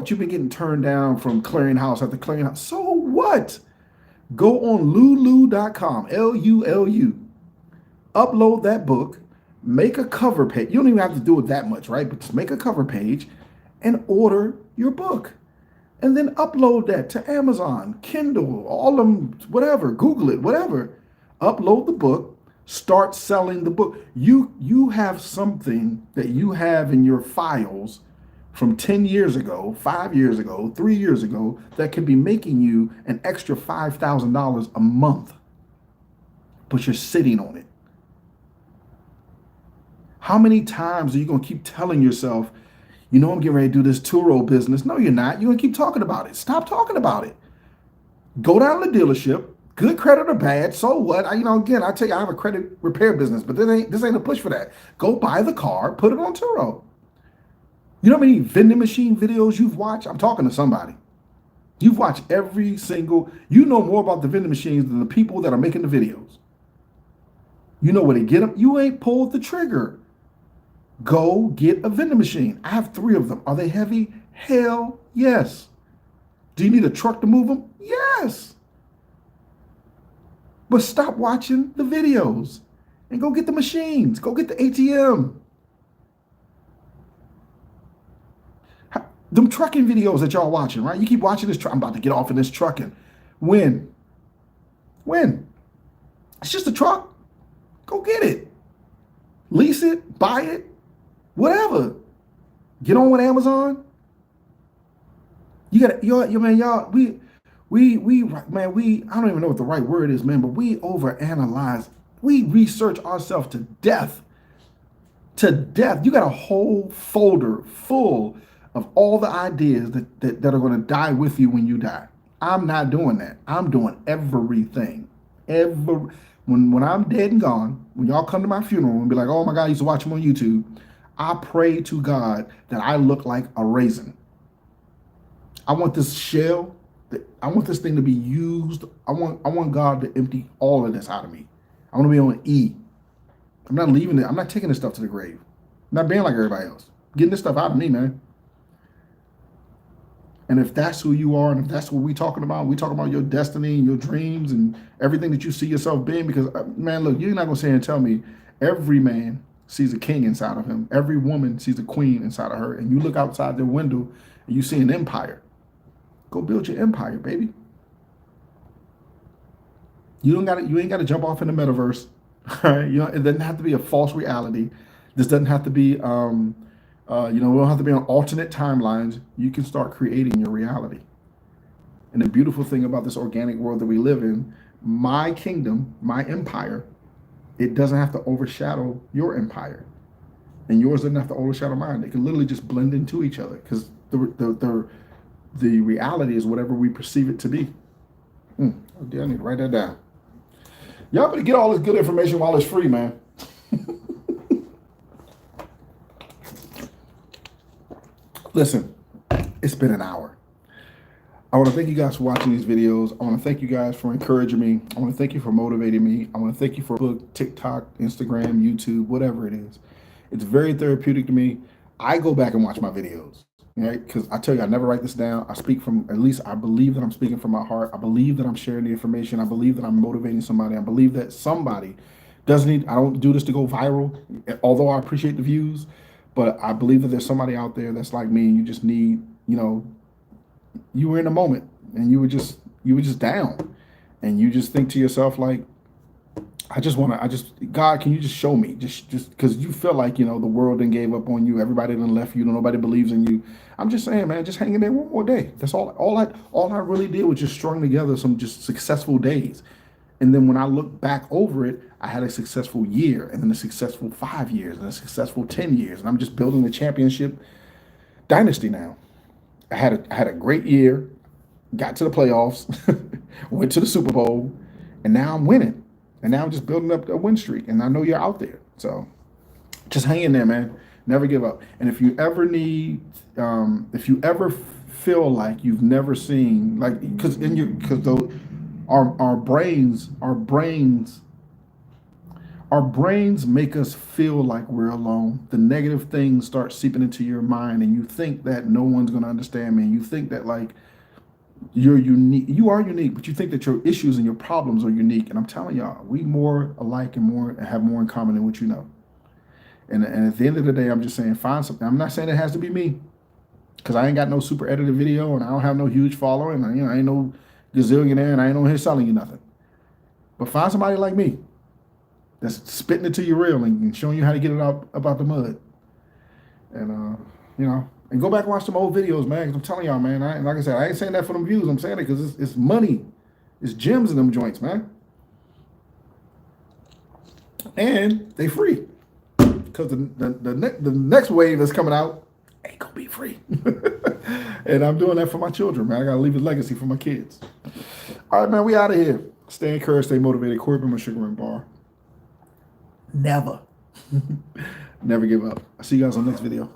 you been getting turned down from clearinghouse after clearinghouse. So what? Go on lulu.com, Lulu. Upload that book, make a cover page. You don't even have to do it that much, right? But just make a cover page and order your book. And then upload that to Amazon, Kindle, all of them, whatever, Google it, whatever. Upload the book, start selling the book. You have something that you have in your files from 10 years ago, 5 years ago, 3 years ago, that could be making you an extra $5,000 a month, but you're sitting on it. How many times are you going to keep telling yourself, I'm getting ready to do this Turo business? No, you're not. You're going to keep talking about it. Stop talking about it. Go down to the dealership, good credit or bad, so what? Again, I tell you, I have a credit repair business, but this ain't a push for that. Go buy the car, put it on Turo. You know how many vending machine videos you've watched? I'm talking to somebody. You've watched every single, you know more about the vending machines than the people that are making the videos. You know where to get them. You ain't pulled the trigger. Go get a vending machine. I have 3 of them. Are they heavy? Hell yes. Do you need a truck to move them? Yes. But stop watching the videos and go get the machines. Go get the ATM. Them trucking videos that y'all watching, right? You keep watching this truck. I'm about to get off in this trucking. When? It's just a truck. Go get it. Lease it, buy it, whatever. Get on with Amazon. You gotta, man, y'all, man, I don't even know what the right word is, man, but we overanalyze. We research ourselves to death. To death. You got a whole folder full of all the ideas that are going to die with you when you die. I'm not doing that. I'm doing everything. When I'm dead and gone, when y'all come to my funeral and be like, oh my God, I used to watch him on YouTube, I pray to God that I look like a raisin. I want this shell. I want this thing to be used. I want God to empty all of this out of me. I want to be able to eat. I'm not leaving it. I'm not taking this stuff to the grave. I'm not being like everybody else. Getting this stuff out of me, man. And if that's who you are, and if that's what we talking about your destiny and your dreams and everything that you see yourself being. Because man, look, you're not gonna sit here and tell me every man sees a king inside of him. Every woman sees a queen inside of her. And you look outside their window and you see an empire. Go build your empire, baby. You ain't got to jump off in the metaverse. All right, it doesn't have to be a false reality. This doesn't have to be, we don't have to be on alternate timelines. You can start creating your reality. And the beautiful thing about this organic world that we live in, my kingdom, my empire, it doesn't have to overshadow your empire, and yours doesn't have to overshadow mine. They can literally just blend into each other because the reality is whatever we perceive it to be. Oh, dear, I need to write that down. Y'all better get all this good information while it's free, man. Listen, it's been an hour. I want to thank you guys for watching these videos. I want to thank you guys for encouraging me. I want to thank you for motivating me. I want to thank you for TikTok, Instagram, YouTube, whatever it is. It's very therapeutic to me. I go back and watch my videos, right? Because I tell you, I never write this down. I speak from, at least I believe that I'm speaking from my heart. I believe that I'm sharing the information. I believe that I'm motivating somebody. I believe that somebody doesn't need, I don't do this to go viral, although I appreciate the views. But I believe that there's somebody out there that's like me, and you just need, you were in a moment and you were just down, and you just think to yourself like, God, can you just show me, just because you feel like, the world done gave up on you, everybody done left you, nobody believes in you. I'm just saying, man, just hang in there one more day. That's all I really did was just strung together some just successful days. And then when I look back over it, I had a successful year, and then a successful 5 years, and a successful 10 years. And I'm just building a championship dynasty now. I had a great year, got to the playoffs, went to the Super Bowl, and now I'm winning. And now I'm just building up a win streak. And I know you're out there. So just hang in there, man. Never give up. And if you ever need, if you ever feel like you've never seen, like, because our brains make us feel like we're alone. The negative things start seeping into your mind, and you think that no one's going to understand me. And you think that, like, you're unique. You are unique, but you think that your issues and your problems are unique. And I'm telling y'all, we more alike and have more in common than what you know. And at the end of the day, I'm just saying, find something. I'm not saying it has to be me, because I ain't got no super edited video, and I don't have no huge following. I ain't no gazillionaire, and I ain't on here selling you nothing. But find somebody like me that's spitting it to you real and showing you how to get it out about the mud. And and go back and watch some old videos, man. Because I'm telling y'all, man. Like I said, I ain't saying that for them views. I'm saying it because it's money, it's gems in them joints, man. And they free, because the next wave that's coming out ain't gonna be free. And I'm doing that for my children, man. I gotta leave a legacy for my kids. All right, man. We out of here. Stay encouraged, stay motivated. Cardmember, Sugar and Bar. Never give up. I'll see you guys on the next video.